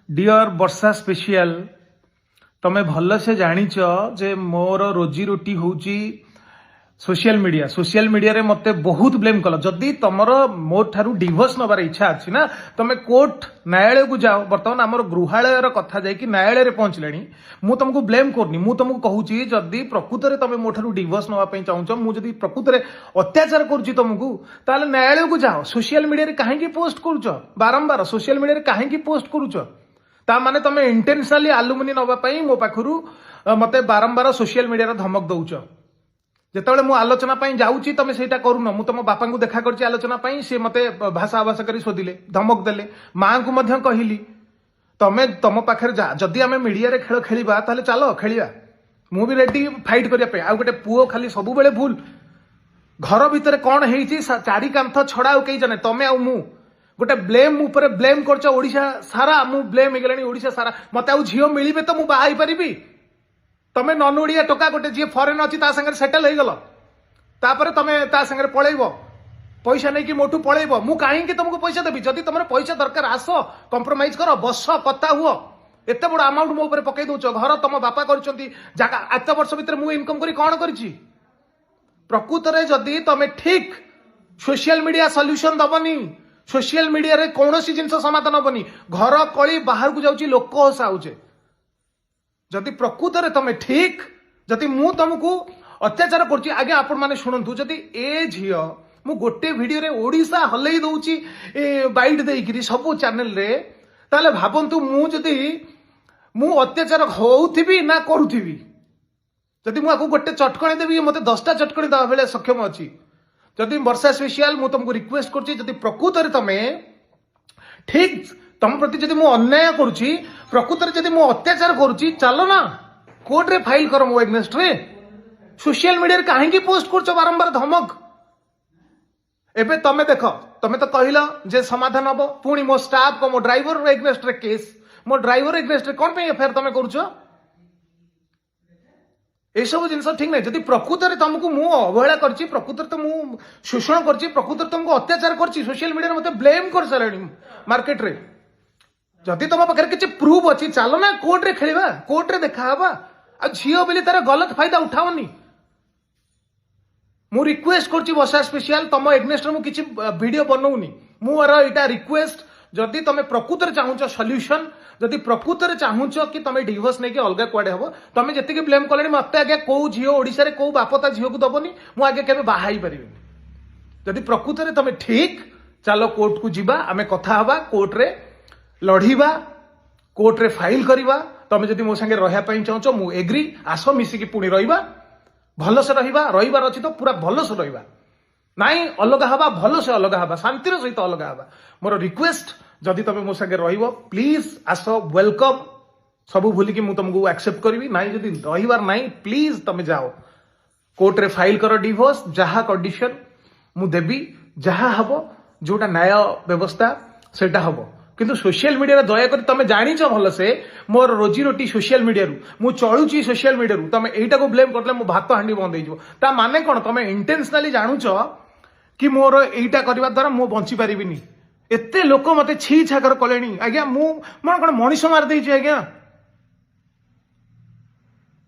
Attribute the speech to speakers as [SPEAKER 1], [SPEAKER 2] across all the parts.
[SPEAKER 1] Dear वर्षा special तमें भल से जानिच जे मोर रोजी रोटी हूँ सोशल मीडिया रे मते बहुत ब्लेम कल जदि तुमर मोर ठारू डिवोर्स नबार इच्छा अच्छी ना तुम कोर्ट न्यायालय को जाओ बर्तमान आमर गृहालय कथा जाकि न्यायालय रे पहुंचले मु तुमको ब्लेम करनी मु तुमको कहूची जदि प्रकृत में तुम मो ठारू डिवोर्स नवाई चाहूच मुझे प्रकृत में अत्याचार करुच्ची तुमको ताले न्यायालय को जाओ सोशल मीडिया रे कहीं पोस्ट करुच बारंबार सोशल मीडिया रे कहीं पोस्ट करुच ता माने तुम इंटेंशनली आलुमिनी नवाई मो पाखु मते बारंबार सोशल मीडिया धमक दौच जिते मु आलोचना जाऊँगी तुम से करून मु तुम बापा को देखा कर आलोचना सी मत भाषा आवास कर शोधिले धमक देले माँ को कहली तमें तुम पाखे जा जदि आम मीडिया खेल खेलिबा ताले चलो खेलिया मु भी रेडी फाइट करने आ गोटे पुओ खाली सब बेले भूल घर भितर कौन है चारि कांथ छड़ा कई जाने तमें आ मु गोटे ब्लेम ऊपर ब्लेम कर ओडिशा सारा मु ब्लेम हो ओडिशा सारा मत आउ झील मिले तो मु बाहा पारि तमें नन ओडिया टोका गोटे जी फरेन अच्छी सेटल हो गल तापर तमें सागर पलैब पैसा नहीं कि मोटू पलैब मु कहीं तुमको पैसा देवी जदि तुम पैसा दरकार आस कंप्रोमाइज कर बस कथा हुआ एत बड़ अमाउंट मो ऊपर पकई दौच घर तुम बापा करत वर्ष भितर मु इनकम करी कौन करी प्रकृत में जदि तुम ठीक सोशल मीडिया सॉल्यूशन दबनी सोशल मीडिया रे कौन सी जिनस समाधान हबनी घर कली बाहर को जाऊँगी लोक हसाऊे जदि प्रकृत में तुम ठीक जदि मु तुमको अत्याचार कर आगे आपण मैंने शुणु जदि ए झील मु गोटे वीडियो रे ओडिशा हल्ले दौची बाइट देकरी सब चैनल रे ताले भावंतु मु जदि मु अत्याचार होउथिबी ना करूथिबी जदि मु गोटे चटकणी देवी मते 10टा चटकणी देवा बेले सक्षम अच्छी जदि वर्षा स्पेशल मु तुमको रिक्वेस्ट करछि जदि प्रकृत रे तमे ठीक तुम प्रति जदि मु अन्याय करुछि प्रकृत में जदि मु अत्याचार करुछि चलो ना कोर्ट रे फाइल कर मो एग्नेस्ट रे सोशल मीडिया रे काहे की पोस्ट करछ बारंबार धमक एबे तमे देखो तमे तो कहला जे समाधान हबो पुणी मो स्टाफ को मो ड्राइवर एग्नेस्ट रे केस मो ड्राइवर एग्नेस्ट रे कोन पे एफआईआर तमे करुछ ए सब जिनस ठीक नहीं जदि प्रकृत में तुमको मु अवहेला करछि प्रकृत तो मु शोषण करछि प्रकृत तुमको अत्याचार करछि सोशल मीडिया मते ब्लेम कर सारणी मार्केट रे जदि तुम पाखे किसी प्रूफ अच्छी चलो ना कोर्ट रे खेलिबा कोर्ट रे देखा हवा आ झील बोली तार गलत फायदा उठावनी मु रिक्वेस्ट करछि वर्षा स्पेशल तुम एग्नेस्ट मु किछि वीडियो बनौनी मोर एटा रिक्वेस्ट जदि तुम प्रकृत में चाहूच सॉल्यूशन जदि प्रकृत में चाहूच कि तुम डिवोर्स नहीं कि अलग कुआडे हम तुम जी ब्लेम कले मत आगे कौ झील ओडिशा रे कौ बापता झील को दबनी मु आगे केबे बाहाई परिबेनी जदि प्रकृत में तुम ठीक चलो कोर्ट को जीवा आमे कथा हवा कोर्ट रे लड़ीबा कोर्ट रे फाइल करवा तुम जदि मो संगे रहा चाहूच मु एग्री आस मिसिकी पुणी रहिबा भल से रहिबार अच्छी तो पूरा भल से रहिबा नाई अलग हवा भल से अलग हवा शांतिर सहित अलग हवा मोर रिक्वेस्ट जदि तुम मो संगे रहिबो प्लीज आस वेलकम सब भूलिकी मु तुमको एक्सेप्ट करी नाई जदि रहिबार नाई प्लीज तुम जाओ कोर्ट रे फाइल कर डिवोर्स जहा कंडीशन मु देवी जहा हबो जोटा न्याय व्यवस्था सेटा हबो किंतु सोशल मीडिया दयाकोरी तुम जानिच भल से मोर रोजी रोटी सोशल मीडिया मु चलुची सोशल मीडिया तुम एटा को ब्लेम करले मो भात हांडी बंद हो ता माने कोन तुम इंटेंशनली जानुच कि मोर एटा करबा द्वारा मु बंची पारिबिनी एते लोक मते छी छाकर कलेनी आज्ञा मु मन कोन मनीष मार देछि आज्ञा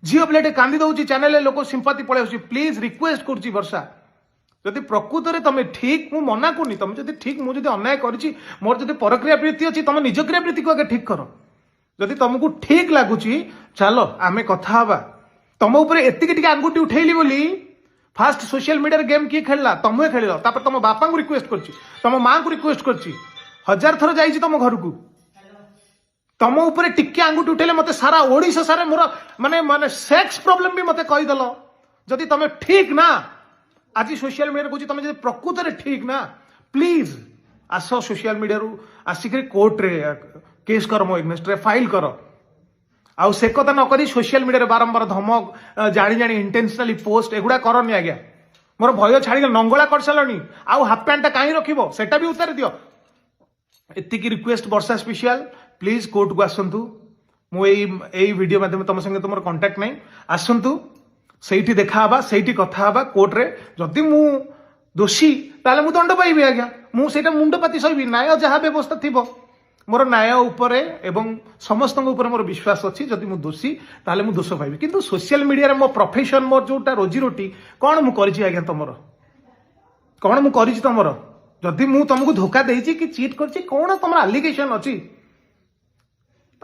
[SPEAKER 1] झियो प्लेट कांदी दउची चैनल लोक सिंपैथी पळे प्लीज रिक्वेस्ट करछि वर्षा जदि प्रकृत में तुम ठीक मु मना करनी तुम जदि ठीक मुझे अन्याय करी मोर जदि परक्रिया प्रीति अच्छी तुम निज क्रिया प्रीति को आगे ठीक कर जदि तुमको ठीक लगुच चलो आम कथा हवा तुम उपर एतिक आंगुठी उठेली बोली फास्ट सोशल मीडिया गेम किए खेलला तुम खेल तुम बापा को रिक्वेस्ट कर तुम माँ को रिक्वेस्ट कर 1000 थर जाइए तुम घर को तुम उपर टिके आंगुठी उठेले मत सारा ओडिशा सारा मोर माने माने सेक्स प्रॉब्लम भी मत कहीदेल जदि तुम ठीक ना आज सोशल मीडिया कहूँ तुम जब प्रकृत में ठीक ना प्लीज आस सोशल मीडिया आसिक कोर्ट रे केस कर मो एग्नेस्ट रे फाइल कर आउ से कथा न करी सोशल मीडिया बारंबार धमक जानी जानी इंटेंशनली पोस्ट एगुड़ा करनी आज्ञा मोर भय छाड़ी नंगला कर सारे आउ हाफ पैंटा कहीं रखिबो सेटा भी उतार दियो एतिकी request Varsha special please court को आसतु मुझे वीडियो माध्यम तुम संगे तुम कांटेक्ट नहीं आसतु सेठी देखा सेठी कथा कोर्ट रे जदि मु दोषी ताले मु दंड पाइबी आज्ञा मु सेटा मुंड पाती सहिबी न्याय जहाँ व्यवस्था थिबो मोर न्याय उपरे एवं समस्त ऊपर मोर विश्वास अच्छी जदि मु दोषी ताले मु दोष पाइबी किंतु सोशल मीडिया रे मो प्रोफेशन मोर जोटा रोजी रोटी कौन मु करिछि आज्ञा तमर कौन मु करिछि तमर जदि मु तुमको धोखा देइछि कि चीट करछि कौन तमर एलिगेशन अछि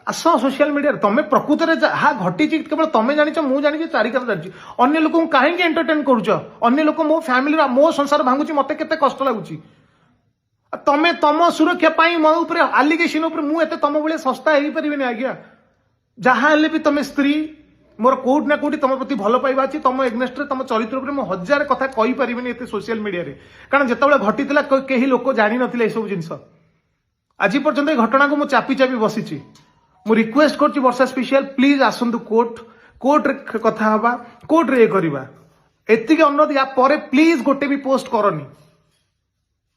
[SPEAKER 1] आस सोशल मीडिया तमें प्रकृत में जहाँ घटी केवल तमें जानी मु जानी चारिकार जानी अन्य लोक कहीं एंटरटेन करुच अन्य लोक मो फैमिली मो संसार भांगुची मत के कष्ट लगुच तमें तम सुरक्षा पाई मो ऊपर एलिगेशन ऊपर मुझे तुम भाई सस्ता हो पारे आज्ञा जहाँ भी तुम स्त्री मोर कोट ना कोटी तुम प्रति भल पाइबा अच्छी तुम एग्नेस्ट तुम चरित्र उपर मु हजार कथा कही पारिनी एत सोशल मीडिया रे कारण जिते घटी कहीं लोक जानी नथिले ए सब जिंस आज पर्यंत घटना को मु चापी चापी बसीची मु रिक्वेस्ट करछि वर्षा स्पेशल प्लीज आसंतु कोर्ट रे कथा हवा कोर्ट रे करवा एतिके अनुरोध या परे प्लीज गोटे भी पोस्ट करनी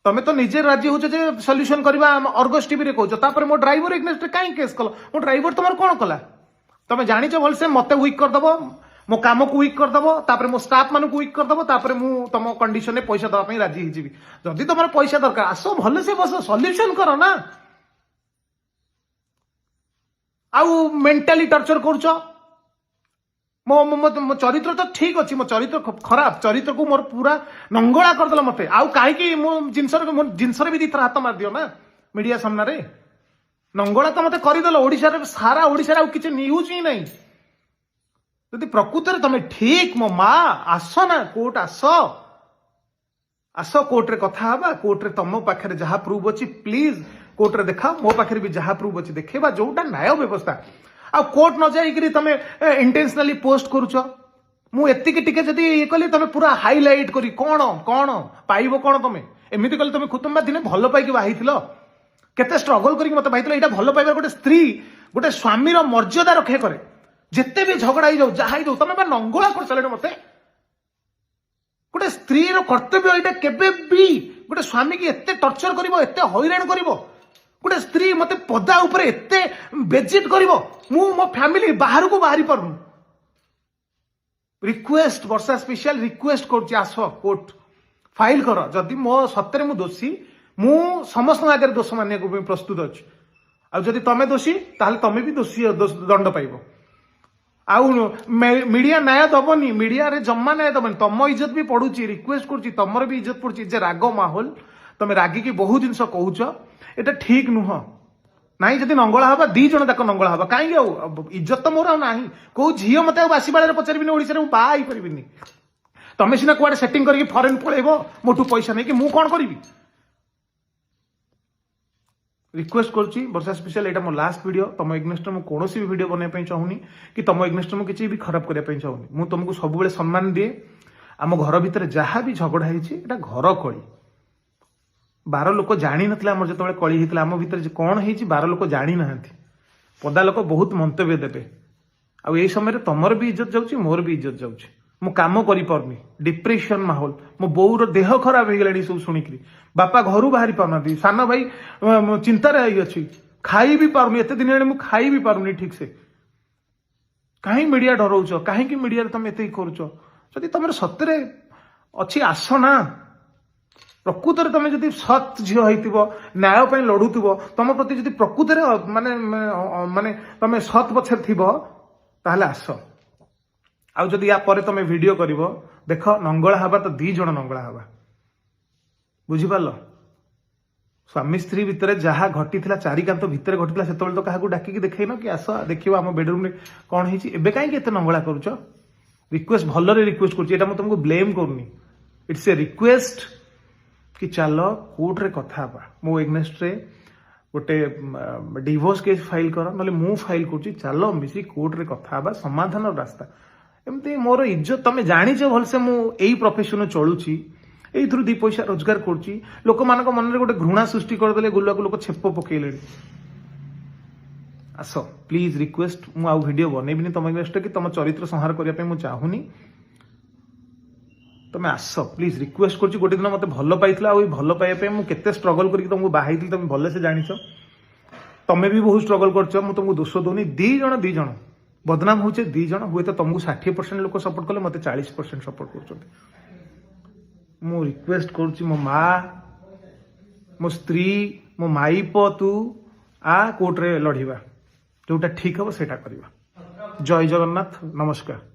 [SPEAKER 1] तमें तो निजे राजी हो जे सॉल्यूशन करवा अर्गस टीवी रे कहछ तापर मो ड्राइवर एग्नेस्ट काई केस कल मो ड्राइवर तुमर कोन कला तमें जानिछ भल से मते वीक कर दबो मो काम को वीक कर दबो तापर मो स्टाफ मान को वीक कर दबो तापर मु तम कंडीशन में पैसा दबा पई राजी हिजिबी जदी तमर पैसा दरकार आसो भल से बस सॉल्यूशन करो ना आउ मेंटाली टर्चर करुच मो चरित्र तो ठीक अच्छी मो चरित्र खराब चरित्र को मोर पूरा नंगला करदेल मत आउ कहीं मो जिनस भी दी हाथ मार दियो ना मीडिया सामना रे नंगला तो मत करदेल ओडिशा सारा ओडिशा आउ किछि न्यूज ही नहीं यदि प्रकृत में तुम ठीक मो माँ आस ना कोर्ट आस कोर्ट रे कथा हवा कोर्ट रे तुम पाखे जहाँ प्रूफ अच्छी प्लीज कोर्ट रे देखा मो पाखे भी जहाँ प्रूफ अच्छी देखा जोटा न्याय व्यवस्था आ कोर्ट न जाइकरी तमे इंटेंशनली पोस्ट करूछ मु एतिके टिके जदी ये कली तमे पूरा हाईलाइट करी कोन पाइबो कोन तमे एमिति कली तमे खुतुंबा दिने भलो पाइकी बाहिथिलो केते स्ट्रगल करी मते बाहिथिलो एटा भलो पाइबा गोटे स्त्री गोटे स्वामी रो मर्यादा रखे करे जेते भी झगड़ा ही जाऊ जहा ही जाऊ तमे बा नंगोला कर चले मते गोटे स्त्री रो कर्तव्य एटा केबे भी गोटे स्वामी की एते टर्चर करिवो एते हैरान करिवो गोटे स्त्री मते पदा ऊपर एते बेजिट करिवो मु मो फैमिली बाहर को बाहरी परनु रिक्वेस्ट वर्षा स्पेशल रिक्वेस्ट करछि आस कोर्ट फाइल कर जदि मो सत्य मु दोषी मु समस्त आगे दोष मानिया को प्रस्तुत अछि आ जदि तमे दोषी ताहले तमे भी दोषी दंड पाइबो आउ मीडिया न्याय दबनी मीडिया रे जम्मा न्याय दबनी तम इज्जत भी पड़ुची रिक्वेस्ट करछि तमर भी इज्जत पड़ुची जे राग माहौल तमे रागी की बहुत जिनस कहूच एटा ठीक नुह नाई जदि नंगला हवा दी जण तक नंगला हवा कहीं इज्जत तो मोर नाही को झील मत बासी बाड़े पचारि ओडिशा रे बा ही परिबिनी तमे सिना कुआडे सेटिंग करके फॉरेन पळेबो मोटू पैसा नहीं कि मु कोन करिवि रिक्वेस्ट करछि वर्षा स्पेशल एटा मो लास्ट वीडियो तम एग्नेस्ट मु कोनोसी भी वीडियो बने पई चाहुनी कि तम एग्नेस्ट मु किछि भी खराब करे पई चाहुनी मु तुमको सब बेले सम्मान दिए आम घर भितर जहाँ भी झगड़ा होइछि एटा घर कली 12 लोक जानी नथिला हमर जतबे कली हितला आम भितर कौन होइछि 12 लोक जानी नाहंती पदा लोक बहुत मंतव्य देबे आ एई समय तमर भी इज्जत जाउछि मोर भी इज्जत जाउछि मु काम करि परनी डिप्रेशन माहौल मो बोउर देह खराब हो गलानी सब सुनिकरी बापा घरु बाहरी पाउनाती सान भाई चिंता रही अछि खाई भी पारुनी एते दिन हेले मु खाई भी पारुनी ठीक से कहीं मीडिया डरौछ कहीं कि मीडिया तुम एते करूछ जदि तुम सत्य अच्छी आस ना प्रकृत में तुम जब सत झील हो न्याय पर लड़ुव तुम प्रति जब प्रकृत माने माने तुम सत पछे थी ताहले आस आउ जदि या परे तुम वीडियो कर देख नंगला हवा तो 2 जण नंगला हवा बुझिपार स्वामी स्त्री भितर जहाँ घटी 4 कांत भितर घटी से तो क्या डाकिकी देखन कि आस देखिए आम बेडरूम में कौन है कहीं नंगला करुच रिक्वेस्ट भलरे रिक्वेस्ट कर तुमको ब्लेम करनी इट्स ए रिक्वेस्ट कि चल कोर्ट रे कथा मो एग्नेस्ट रे गोटे डिवोर्स केस फाइल कर ना मु फाइल कर चल मिसी कोर्ट रे कथा समाधान रास्ता एमती मोर इज्जत तुम जानीच भलसे मु एई प्रोफेशन चलुची एइथरु 2 पैसा रोजगार करची लोक मान मन में गोटे घृणा सृष्टि करदे गुला को लोक छेप पकेले आस प्लीज रिक्वेस्ट मु आउ वीडियो बनेबिनी तुम एग्नेस्ट कि तुम चरित्र संहार करने मु चाहूनी तुम आस प्लीज रिक्वेस्ट करछि गोटे दिन मते भल पाइथिला आ भल पाइबा मु केते स्ट्रगल करके तुमको बाहाइथिल तुम भले से जानिछ तमे भी बहुत स्ट्रगल करछ मु तुमको दोष दोनी 2 जण बदनाम होचे 2 जण हुए तो तुमको 60% लोक सपोर्ट कले मते 40% सपोर्ट करछथि मु रिक्वेस्ट करछि मो माँ मो स्त्री मो माईप तू आ कोर्ट रे लड़िबा जोटा ठीक हम सेटा करवा। जय जगन्नाथ, नमस्कार।